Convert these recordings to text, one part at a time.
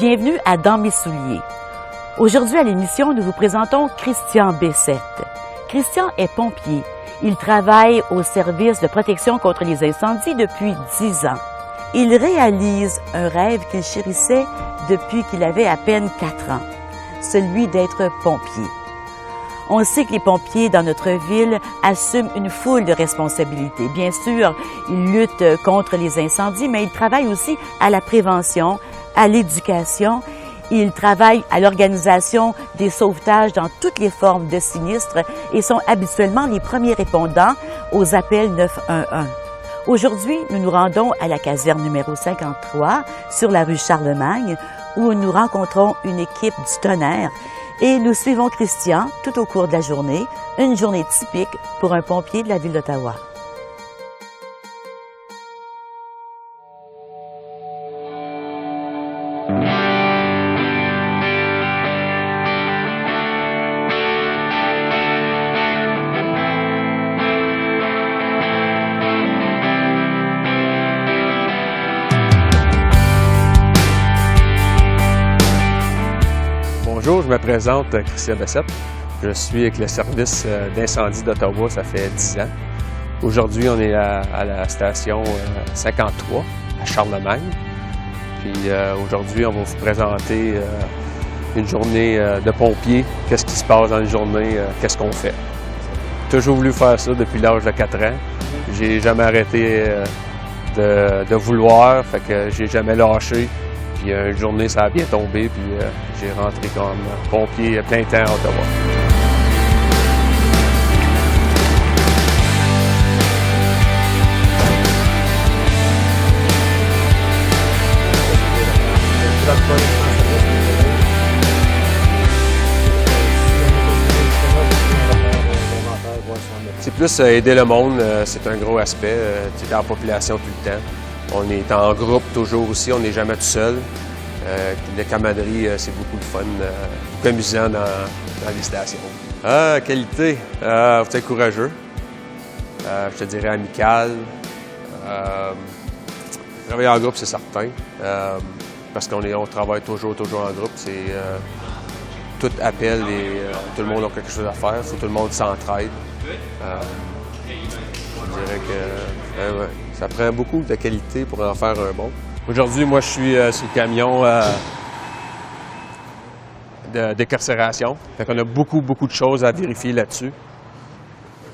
Bienvenue à Dans mes souliers. Aujourd'hui à l'émission, nous vous présentons Christian Bessette. Christian est pompier. Il travaille au service de protection contre les incendies depuis 10 ans. Il réalise un rêve qu'il chérissait depuis qu'il avait à peine 4 ans, celui d'être pompier. On sait que les pompiers dans notre ville assument une foule de responsabilités. Bien sûr, ils luttent contre les incendies, mais ils travaillent aussi à la prévention, à l'éducation. Ils travaillent à l'organisation des sauvetages dans toutes les formes de sinistres et sont habituellement les premiers répondants aux appels 911. Aujourd'hui, nous nous rendons à la caserne numéro 53 sur la rue Charlemagne où nous rencontrons une équipe du tonnerre et nous suivons Christian tout au cours de la journée, une journée typique pour un pompier de la ville d'Ottawa. Bonjour, je me présente Christian Bessette. Je suis avec le service d'incendie d'Ottawa, ça fait 10 ans. Aujourd'hui, on est à la station 53 à Charlemagne. Puis aujourd'hui, on va vous présenter une journée de pompiers. Qu'est-ce qui se passe dans une journée, qu'est-ce qu'on fait. J'ai toujours voulu faire ça depuis l'âge de 4 ans. J'ai jamais arrêté de vouloir, fait que j'ai jamais lâché. Puis une journée, ça a bien tombé, puis j'ai rentré comme pompier plein temps à Ottawa. C'est plus aider le monde, c'est un gros aspect. Tu es dans la population tout le temps. On est en groupe toujours aussi, on n'est jamais tout seul. La camaraderie, c'est beaucoup de fun, beaucoup amusant dans les stations. Qualité, vous êtes courageux. Je te dirais amical. Travailler en groupe, c'est certain. Parce qu'on travaille toujours en groupe. C'est tout appel et tout le monde a quelque chose à faire. Il faut que tout le monde s'entraide. Je dirais que ça prend beaucoup de qualité pour en faire un bon. Aujourd'hui, moi, je suis sur le camion de décarcération. Fait qu'on a beaucoup de choses à vérifier là-dessus.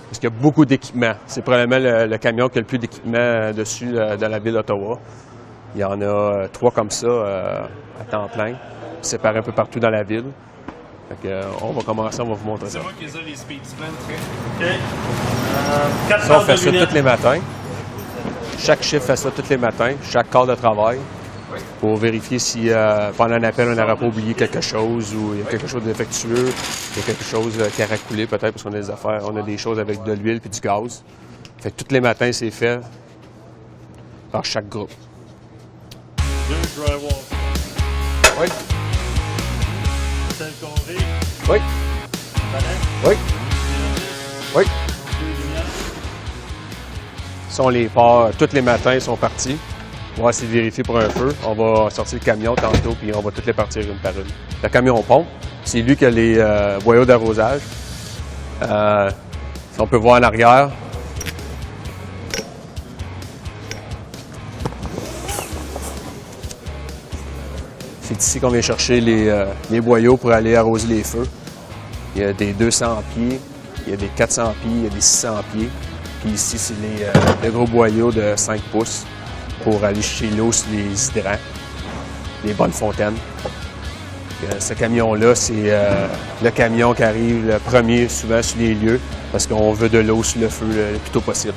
Parce qu'il y a beaucoup d'équipements. C'est probablement le camion qui a le plus d'équipements dessus dans la ville d'Ottawa. Il y en a 3 comme ça à temps plein, séparés un peu partout dans la ville. Fait que, on va commencer, on va vous montrer ça. C'est moi qui les ai, les speed sprints. OK. Ça, on fait ça tous les matins. Chaque chiffre fait ça tous les matins, chaque quart de travail, pour vérifier si pendant un appel, on n'aurait pas oublié quelque chose ou il y a quelque chose de défectueux, il y a quelque chose qui aurait coulé peut-être parce qu'on a des affaires, on a des choses avec de l'huile puis du gaz. Fait que tous les matins, c'est fait par chaque groupe. 2 drywall. Oui. Tel carré. Oui. Balai. Oui. Oui. Si on les part, tous les matins, ils sont partis. On va essayer de vérifier pour un feu. On va sortir le camion tantôt, puis on va toutes les partir une par une. Le camion pompe, c'est lui qui a les boyaux d'arrosage. Si on peut voir en arrière. C'est ici qu'on vient chercher les boyaux pour aller arroser les feux. Il y a des 200 pieds, il y a des 400 pieds, il y a des 600 pieds. Puis ici, c'est les gros boyaux de 5 pouces pour aller chercher l'eau sur les hydrants, les bonnes fontaines. Ce camion-là, c'est le camion qui arrive le premier souvent sur les lieux parce qu'on veut de l'eau sur le feu le plus tôt possible.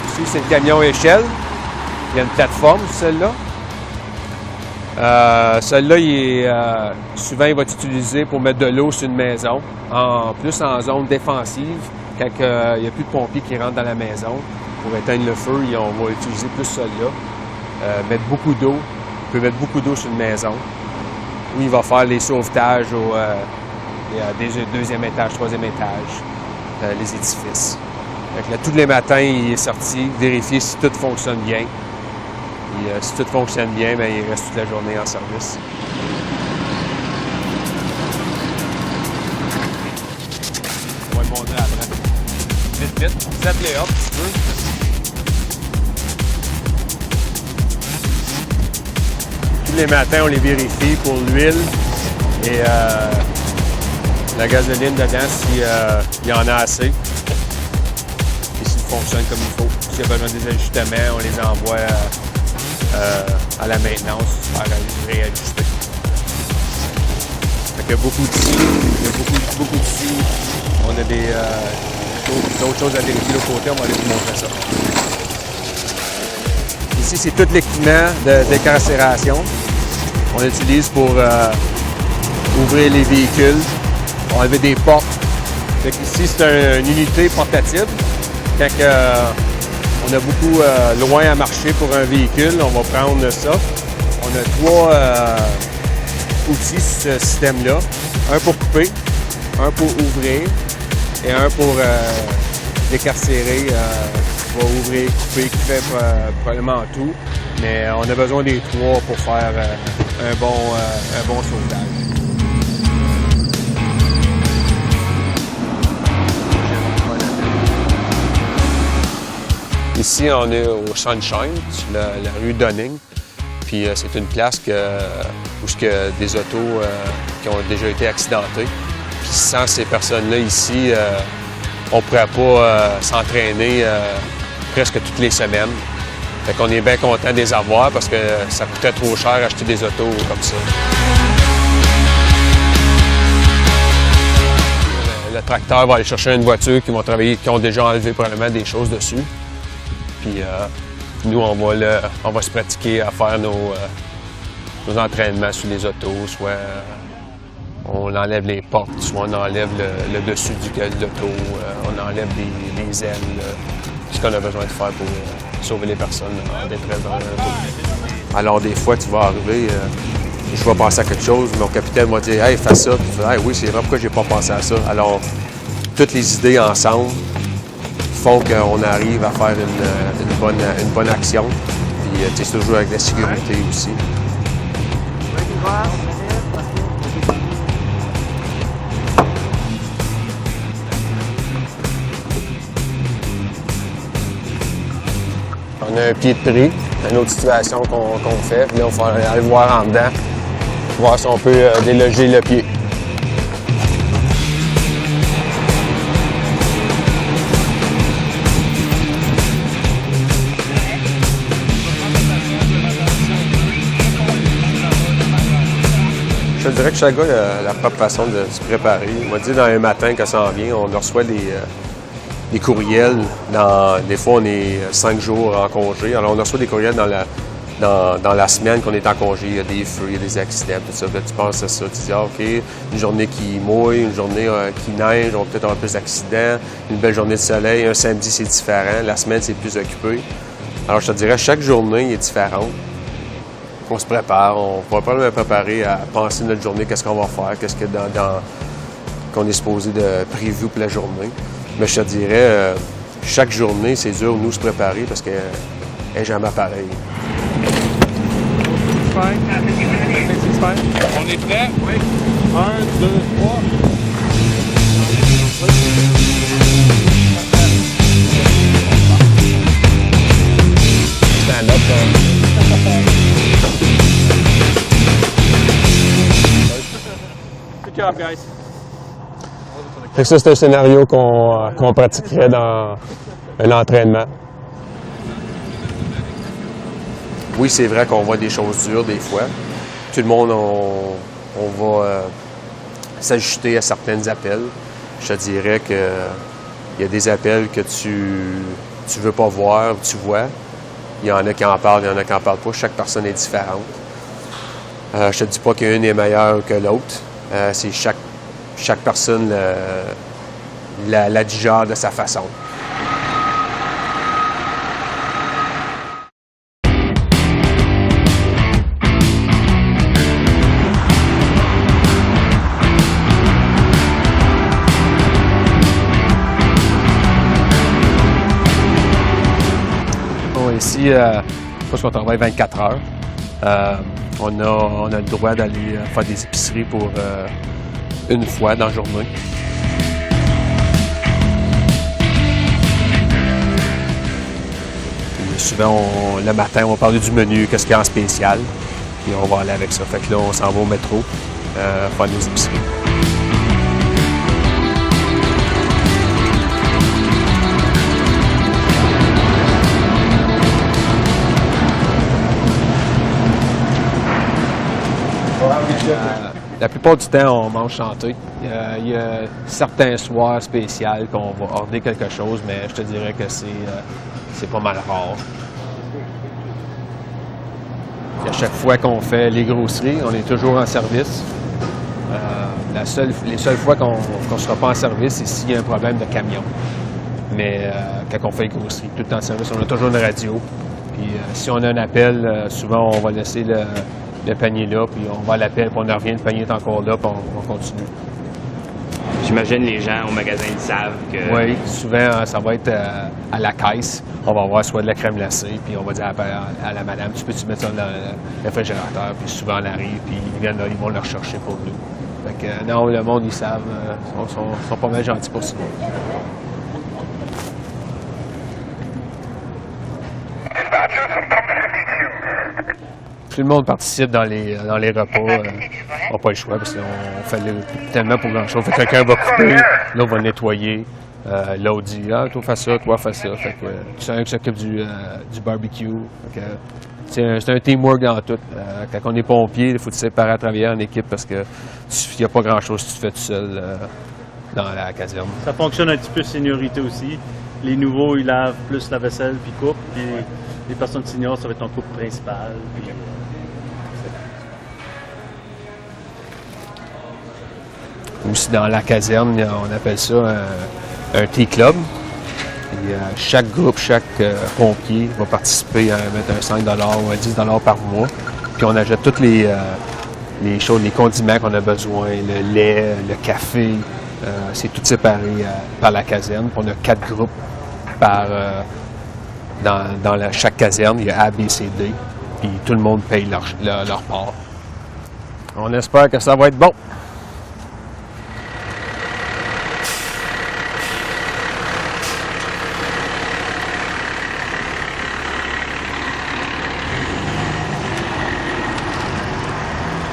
Ici, c'est le camion échelle. Il y a une plateforme sur celle-là. Celui-là, souvent, il va être utilisé pour mettre de l'eau sur une maison, plus en zone défensive, quand il n'y a plus de pompiers qui rentrent dans la maison. Pour éteindre le feu, on va utiliser plus celui-là. Mettre beaucoup d'eau, on peut mettre beaucoup d'eau sur une maison, où il va faire les sauvetages au deuxième étage, troisième étage, les édifices. Fait que là, tous les matins, il est sorti, vérifier si tout fonctionne bien. Puis si tout fonctionne bien, bien, il reste toute la journée en service. On va le montrer après. Vite, vite. Zap-les up si tu veux. Tous les matins, on les vérifie pour l'huile et la gasoline dedans s'il y en a assez. Et s'il fonctionne comme il faut. S'il y a besoin des ajustements, on les envoie à la maintenance pour faire réajuster. Il y a beaucoup d'ici, beaucoup d'ici. On a d'autres choses à vérifier de l'autre côté, on va aller vous montrer ça. Ici, c'est tout l'équipement de décarcération. On utilise pour ouvrir les véhicules, enlever des portes. Ici, c'est une unité portative. Quand on a beaucoup loin à marcher pour un véhicule, on va prendre ça. On a 3 outils sur ce système-là. Un pour couper, un pour ouvrir et un pour décarcérer. On va ouvrir, couper, qui fait probablement tout. Mais on a besoin des 3 pour faire un bon sauvetage. Ici, on est au Sunshine, sur la rue Dunning. Puis c'est une place où il y a des autos qui ont déjà été accidentées. Puis sans ces personnes-là ici, on ne pourrait pas s'entraîner presque toutes les semaines. Fait qu'on est bien content de les avoir parce que ça coûtait trop cher acheter des autos comme ça. Le tracteur va aller chercher une voiture qui ont déjà enlevé probablement des choses dessus. Puis nous, on va se pratiquer à faire nos entraînements sur les autos, soit on enlève les portes, soit on enlève le dessus de l'auto, on enlève les ailes, ce qu'on a besoin de faire pour sauver les personnes en détresse dans l'auto. Alors des fois, tu vas arriver, je vais penser à quelque chose, mon capitaine va dire « Hey, fais ça », puis tu fais « Hey, oui, c'est vrai, pourquoi j'ai pas pensé à ça ». Alors, toutes les idées ensemble font qu'on arrive à faire une bonne action. Puis c'est toujours avec la sécurité aussi. On a un pied de prix, une autre situation qu'on fait. Puis là, il va falloir aller voir en dedans, voir si on peut déloger le pied. Je dirais que chaque gars a la propre façon de se préparer. On va dire dans un matin que ça en vient, on reçoit des courriels. Des fois, on est 5 jours en congé. Alors, on reçoit des courriels dans la semaine qu'on est en congé. Il y a des feux, il y a des accidents, tout ça. Puis là, tu penses à ça. Tu dis, OK, une journée qui mouille, une journée qui neige, on va peut-être avoir plus d'accidents. Une belle journée de soleil. Un samedi, c'est différent. La semaine, c'est plus occupé. Alors, je te dirais, chaque journée est différente. On se prépare, on va probablement préparer à penser notre journée, qu'est-ce qu'on va faire, qu'est-ce que qu'on est supposé de prévu pour la journée. Mais je te dirais, chaque journée, c'est dur, nous, se préparer parce qu'elle n'est jamais pareille. On est prêt? Oui. 1, 2, 3. Stand up, Good job, guys. Fait que ça, c'est un scénario qu'on pratiquerait dans un entraînement. Oui, c'est vrai qu'on voit des choses dures des fois. Tout le monde, on va s'ajuster à certains appels. Je te dirais qu'il y a des appels que tu veux pas voir, tu vois. Il y en a qui en parlent, il y en a qui n'en parlent pas. Chaque personne est différente. Je te dis pas qu'une est meilleure que l'autre. C'est chaque personne la digère de sa façon. Bon, ici, parce qu'on travaille 24 heures. On a le droit d'aller faire des épiceries pour une fois dans la journée. Puis souvent, le matin, on va parler du menu, qu'est-ce qu'il y a en spécial, puis on va aller avec ça. Fait que là, on s'en va au métro faire des épiceries. La plupart du temps, on mange chanté. Il y a certains soirs spéciaux qu'on va ordonner quelque chose, mais je te dirais que c'est pas mal rare. Puis à chaque fois qu'on fait les grosseries, on est toujours en service. Les seules fois qu'on ne sera pas en service, c'est s'il y a un problème de camion. Mais quand on fait les grosseries, tout le temps en service, on a toujours une radio. Puis si on a un appel, souvent on va laisser le panier là, puis on va à l'appel, puis on en revient, le panier est encore là, puis on continue. J'imagine les gens au magasin, ils savent que... Oui, souvent, ça va être à la caisse. On va avoir soit de la crème glacée, puis on va dire à la madame, tu peux-tu mettre ça dans le réfrigérateur? Puis souvent, on arrive, puis ils viennent là, ils vont le rechercher pour nous. Fait que non, le monde, ils savent, ils sont pas mal gentils pour ça. Tout le monde participe dans les repas. On n'a pas le choix parce qu'on fait tellement pour grand-chose. Fait que quelqu'un va couper, l'autre va nettoyer, l'autre dit « Ah, toi fais ça, toi fais ça ». Fait que c'est un qui s'occupe du barbecue. C'est un teamwork dans tout. Quand on est pompier, il faut se séparer à travailler en équipe parce qu'il n'y a pas grand-chose si tu fais tout seul dans la caserne. Ça fonctionne un petit peu seniorité aussi. Les nouveaux, ils lavent plus la vaisselle puis coupent. Puis les personnes seniors, ça va être ton couple principal. Puis... Aussi dans la caserne, on appelle ça un T-Club. Chaque groupe, chaque pompier va participer à mettre un 5 ou un 10 par mois. Puis on achète toutes les choses, les condiments qu'on a besoin, le lait, le café. C'est tout séparé par la caserne. Puis on a 4 groupes dans chaque caserne. Il y a A, B, C, D. Puis tout le monde paye leur part. On espère que ça va être bon.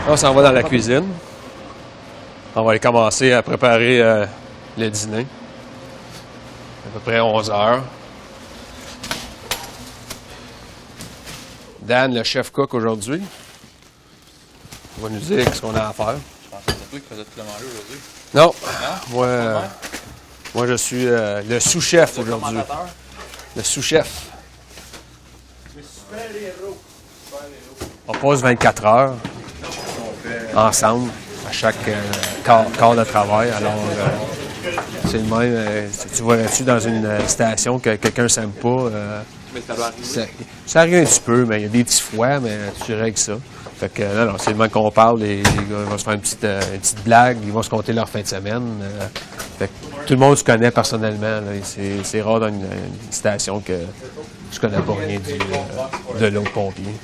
Là, on s'en va dans la cuisine. On va aller commencer à préparer le dîner. À peu près 11 heures. Dan, le chef cook aujourd'hui, va nous dire ce qu'on a à faire. Je pensais que c'était toi qui faisais tout le manger aujourd'hui. Non. Moi, je suis le sous-chef aujourd'hui. Le sous-chef. On passe 24 heures ensemble à chaque quart de travail. Alors, c'est le même. Tu vois-tu dans une station que quelqu'un ne s'aime pas? Ça arrive un petit peu, mais il y a des petits froids, mais tu règles ça. Fait que non, c'est le même qu'on parle. Les gars vont se faire une petite blague, ils vont se compter leur fin de semaine. Fait que tout le monde se connaît personnellement. C'est rare dans une station que je connais pas rien de l'autre pompier.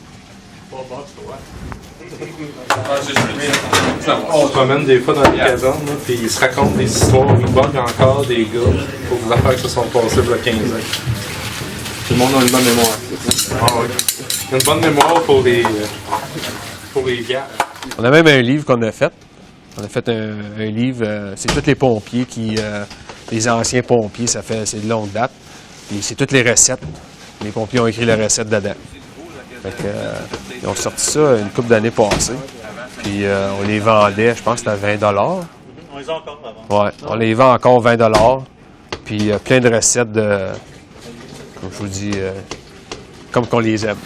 On se promène des fois dans les casernes, puis ils se racontent des histoires. Ils bug encore des gars pour des affaires qui se sont passées il y a 15 ans. Tout le monde a une bonne mémoire. Ah oui. Une bonne mémoire pour les gars. On a même un livre qu'on a fait. On a fait un livre, c'est tous les pompiers les anciens pompiers, c'est de longue date. Puis c'est toutes les recettes. Les pompiers ont écrit les recettes dedans. Fait que, ils ont sorti ça une couple d'années passées. Puis on les vendait, je pense que c'était à 20 $. On les a encore avant. Ouais, on les vend encore 20 $. Puis plein de recettes comme je vous dis, comme qu'on les aime.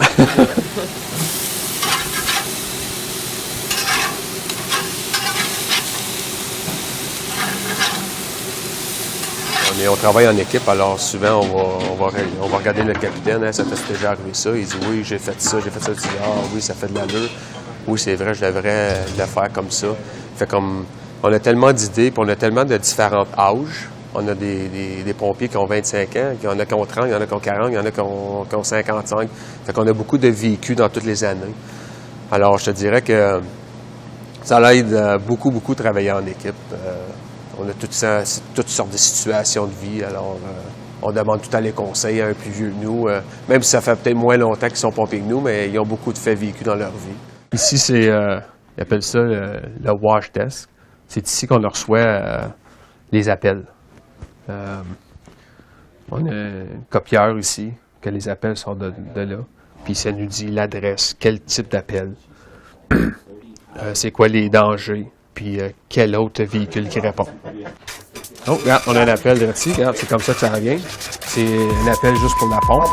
On travaille en équipe, alors souvent on va regarder le capitaine, hein, ça t'est déjà arrivé ça, il dit oui, j'ai fait ça, tu dis ah oui, ça fait de l'allure, oui c'est vrai, je devrais le faire comme ça. Fait comme on a tellement d'idées, puis on a tellement de différents âges On a des pompiers qui ont 25 ans, il y en a qui ont 30, il y en a qui ont 40, il y en a qui ont 55. Fait qu'on a beaucoup de vécus dans toutes les années. Alors, je te dirais que ça l'aide beaucoup, beaucoup travailler en équipe. On a toutes sortes de situations de vie. Alors, on demande tout le temps les conseils à un plus vieux que nous, même si ça fait peut-être moins longtemps qu'ils sont pompiers que nous, mais ils ont beaucoup de faits vécus dans leur vie. Ici, c'est, ils appellent ça le wash desk. C'est ici qu'on reçoit les appels. On a une copieur ici, que les appels sortent de là. Puis ça nous dit l'adresse, quel type d'appel, c'est quoi les dangers, puis quel autre véhicule qui répond. Oh, regarde, on a un appel de ici. Regarde, c'est comme ça que ça revient. C'est un appel juste pour la pompe.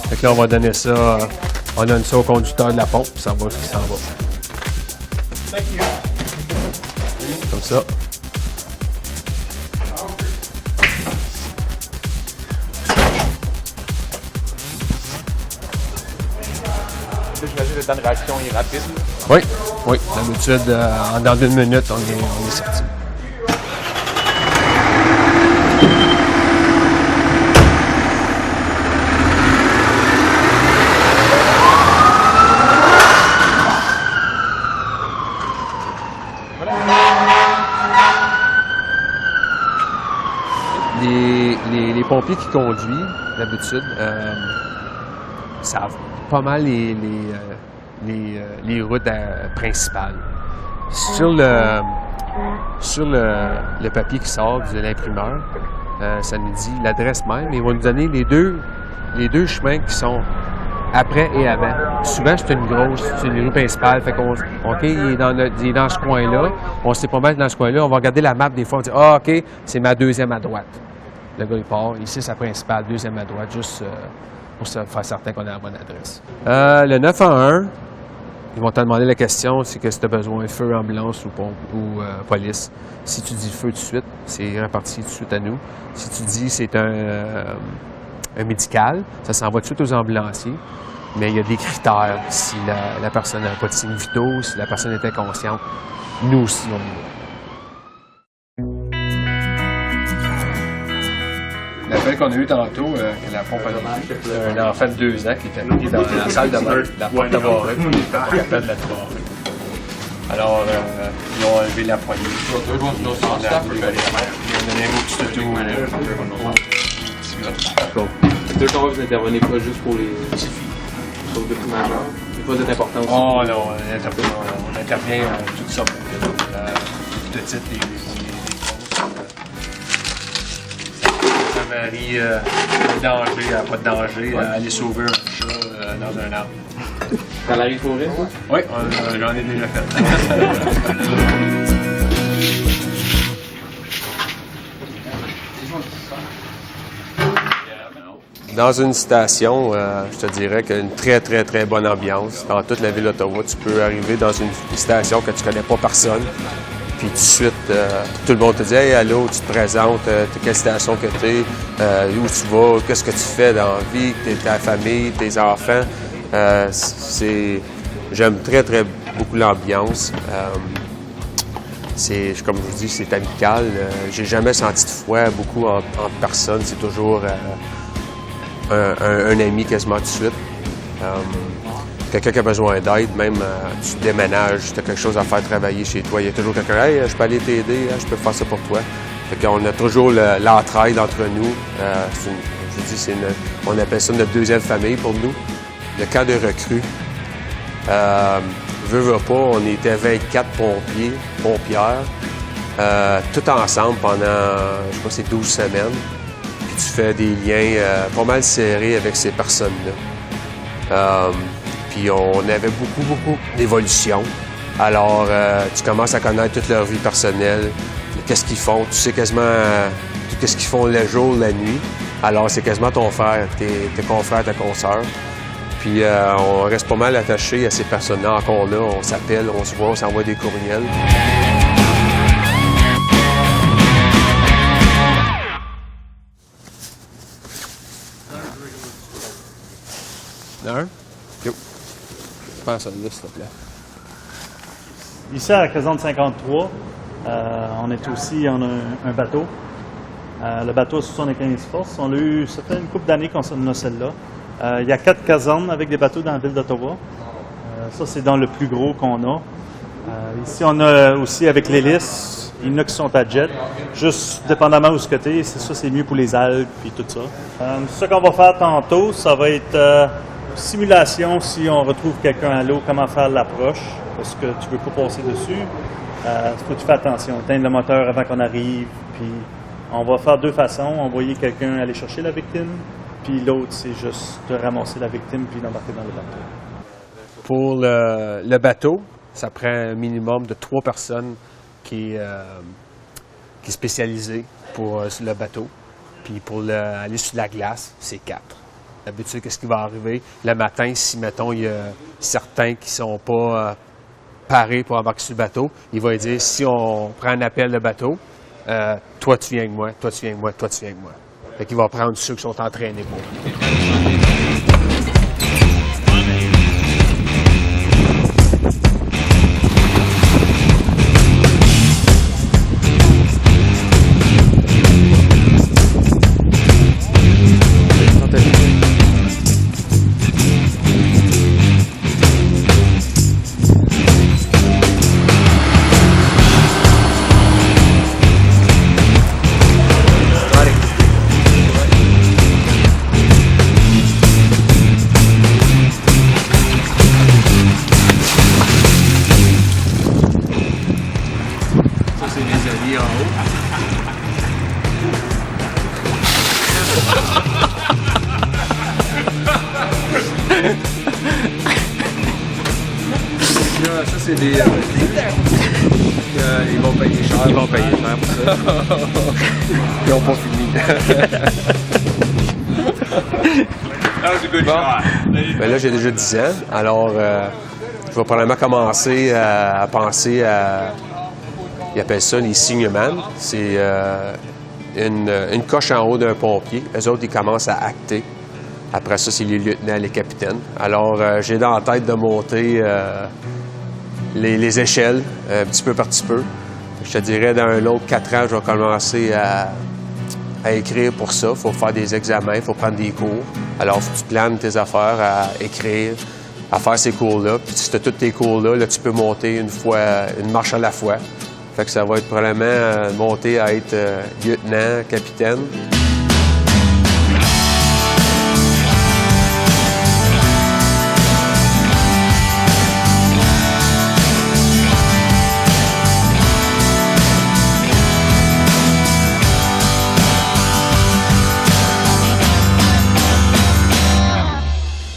Fait que là, on va donner ça, on donne ça au conducteur de la pompe, puis ça va ce qui s'en va. Comme ça. J'imagine le temps de réaction est rapide. Oui, oui. D'habitude, dans 1 minute, on est sorti. Les pompiers qui conduisent, d'habitude, savent pas mal les routes principales. Sur le papier qui sort de l'imprimeur, ça nous dit l'adresse même, et il va nous donner les deux chemins qui sont après et avant. Souvent, c'est une rue principale, fait qu'on, OK, il est dans ce coin-là, on sait pas mal dans ce coin-là, on va regarder la map des fois, on dit, ah, OK, c'est ma deuxième à droite. Le gars, il part, ici, c'est sa principale, deuxième à droite, juste pour faire certain qu'on a la bonne adresse. Le 911, ils vont te demander la question, c'est que si tu as besoin de feu, ambulance ou police. Si tu dis feu tout de suite, c'est reparti tout de suite à nous. Si tu dis c'est un médical, ça s'en va tout de suite aux ambulanciers. Mais il y a des critères. Si la personne n'a pas de signes vitaux, si la personne est inconsciente, nous aussi, on y va. L'appel qu'on a eu tantôt, que la pompe a dit, c'est un enfant de 2 ans qui était pris dans la salle de bain, la porte de barrée, puis il était pas capable de la barrer. Alors, ils ont enlevé la poignée. Ils ont donné un petit toutou. Deux fois, vous n'intervenez pas juste pour les documents majeurs. Il n'y a pas d'importance. Oh non, on intervient toutes sortes de petites et grosses. Ça varie de danger à pas de danger, à aller sauver un chat dans un arbre. Ça arrive pour vrai? Oui, j'en ai déjà fait. Dans une station, je te dirais qu'il y a une très, très, très bonne ambiance. Dans toute la ville d'Ottawa, tu peux arriver dans une station que tu connais pas personne. Puis tout de suite, tout le monde te dit « Hey, allô, tu te présentes, quelle station que tu es, où tu vas, qu'est-ce que tu fais dans la vie, ta famille, tes enfants. » J'aime très, très beaucoup l'ambiance. Comme je vous dis, c'est amical. J'ai jamais senti de froid beaucoup entre personnes. C'est toujours un ami quasiment tout de suite. Quelqu'un qui a besoin d'aide, même tu déménages, tu as quelque chose à faire travailler chez toi, il y a toujours quelqu'un « Hey, je peux aller t'aider, je peux faire ça pour toi ». Fait qu'on a toujours l'entraide entre nous. On appelle ça notre deuxième famille pour nous. Le camp de recrues. Veux pas, on était 24 pompières, tout ensemble pendant, je sais pas, c'est 12 semaines. Puis tu fais des liens pas mal serrés avec ces personnes-là. Puis on avait beaucoup d'évolution. Alors, tu commences à connaître toute leur vie personnelle, qu'est-ce qu'ils font. Tu sais quasiment tout ce qu'ils font le jour, la nuit. Alors, c'est quasiment ton frère, tes confrères, ta consoeur. Puis on reste pas mal attaché à ces personnes-là. Encore là, on s'appelle, on se voit, on s'envoie des courriels. Un? Yo. Pense à là, s'il te plaît. Ici, à la caserne 53, on a un bateau. Le bateau a 75 forces. On l'a eu, ça fait une couple d'années qu'on a celle-là. Il y a 4 casernes avec des bateaux dans la ville d'Ottawa. Ça, c'est dans le plus gros qu'on a. Ici, on a aussi avec l'hélice, il y en a qui sont à jet. Juste dépendamment où ce côté, c'est mieux pour les algues puis tout ça. Ce qu'on va faire tantôt, ça va être simulation si on retrouve quelqu'un à l'eau, comment faire l'approche, parce que tu ne veux pas passer dessus. Il faut que tu fasses attention, éteindre le moteur avant qu'on arrive. Puis on va faire 2 façons. Envoyer quelqu'un aller chercher la victime, puis l'autre, c'est juste de ramasser la victime puis d'embarquer dans le bateau. Pour le bateau, ça prend un minimum de 3 personnes qui est spécialisée pour le bateau. Puis pour aller sur la glace, c'est 4. D'habitude, qu'est-ce qui va arriver? Le matin, si, mettons, il y a certains qui ne sont pas parés pour embarquer sur le bateau, il va dire, si on prend un appel de bateau, toi tu viens avec moi, toi tu viens avec moi, toi tu viens avec moi. Fait qu'il va prendre ceux qui sont entraînés pour. C'est les avis en haut. Ça, c'est des... ils vont payer cher. Ils vont payer cher pour ça. Ils n'ont pas fini. Ben là, j'ai déjà 10 ans. Alors, je vais probablement commencer à penser à... Ils appellent ça les signeman. C'est une coche en haut d'un pompier. Eux autres, ils commencent à acter. Après ça, c'est les lieutenants, les capitaines. Alors, j'ai dans la tête de monter les échelles, un petit peu par petit peu. Je te dirais, dans un autre 4 ans, je vais commencer à écrire pour ça. Il faut faire des examens, il faut prendre des cours. Alors, il faut que tu planes tes affaires à écrire, à faire ces cours-là. Puis, si tu as tous tes cours-là, là, tu peux monter une marche à la fois. Fait que ça va être probablement monter à être lieutenant, capitaine.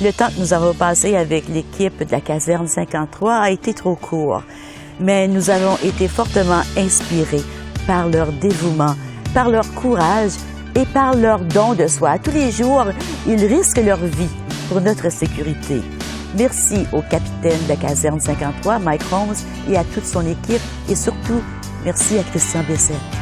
Le temps que nous avons passé avec l'équipe de la caserne 53 a été trop court. Mais nous avons été fortement inspirés par leur dévouement, par leur courage et par leur don de soi. Tous les jours, ils risquent leur vie pour notre sécurité. Merci au capitaine de la caserne 53, Mike Holmes, et à toute son équipe. Et surtout, merci à Christian Bessette.